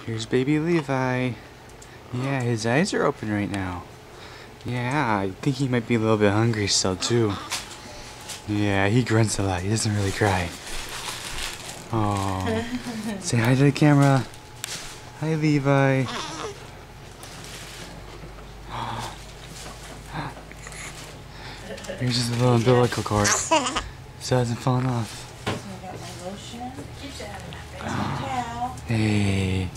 Here's baby Levi. Yeah, his eyes are open right now. Yeah, I think he might be a little bit hungry still too. Yeah, he grunts a lot. He doesn't really cry. Oh, say hi to the camera. Hi, Levi. Here's just a little umbilical cord so it hasn't fallen off. I got my lotion. Keeps it having that towel. Hey,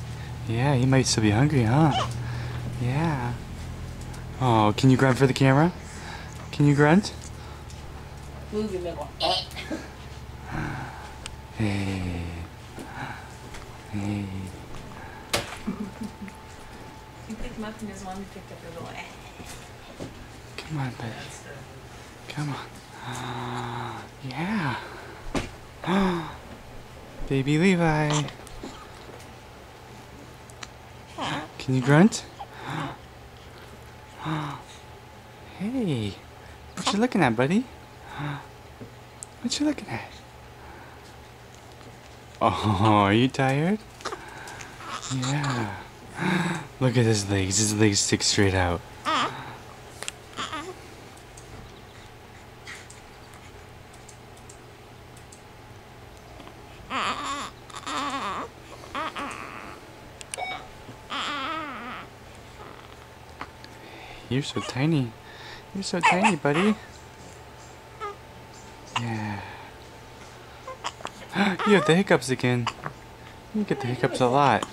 yeah, he might still be hungry, huh? Yeah. Oh, can you grunt for the camera? Can you grunt? Move your middle. Eh. Hey. Hey. You picked him up and his mom picked up your little eh. Come on, buddy. Come on. Yeah. Baby Levi. Can you grunt? Hey. What you looking at, buddy? What you looking at? Oh, are you tired? Yeah. Look at his legs. His legs stick straight out. You're so tiny. You're so tiny, buddy. Yeah. You have the hiccups again. You get the hiccups a lot.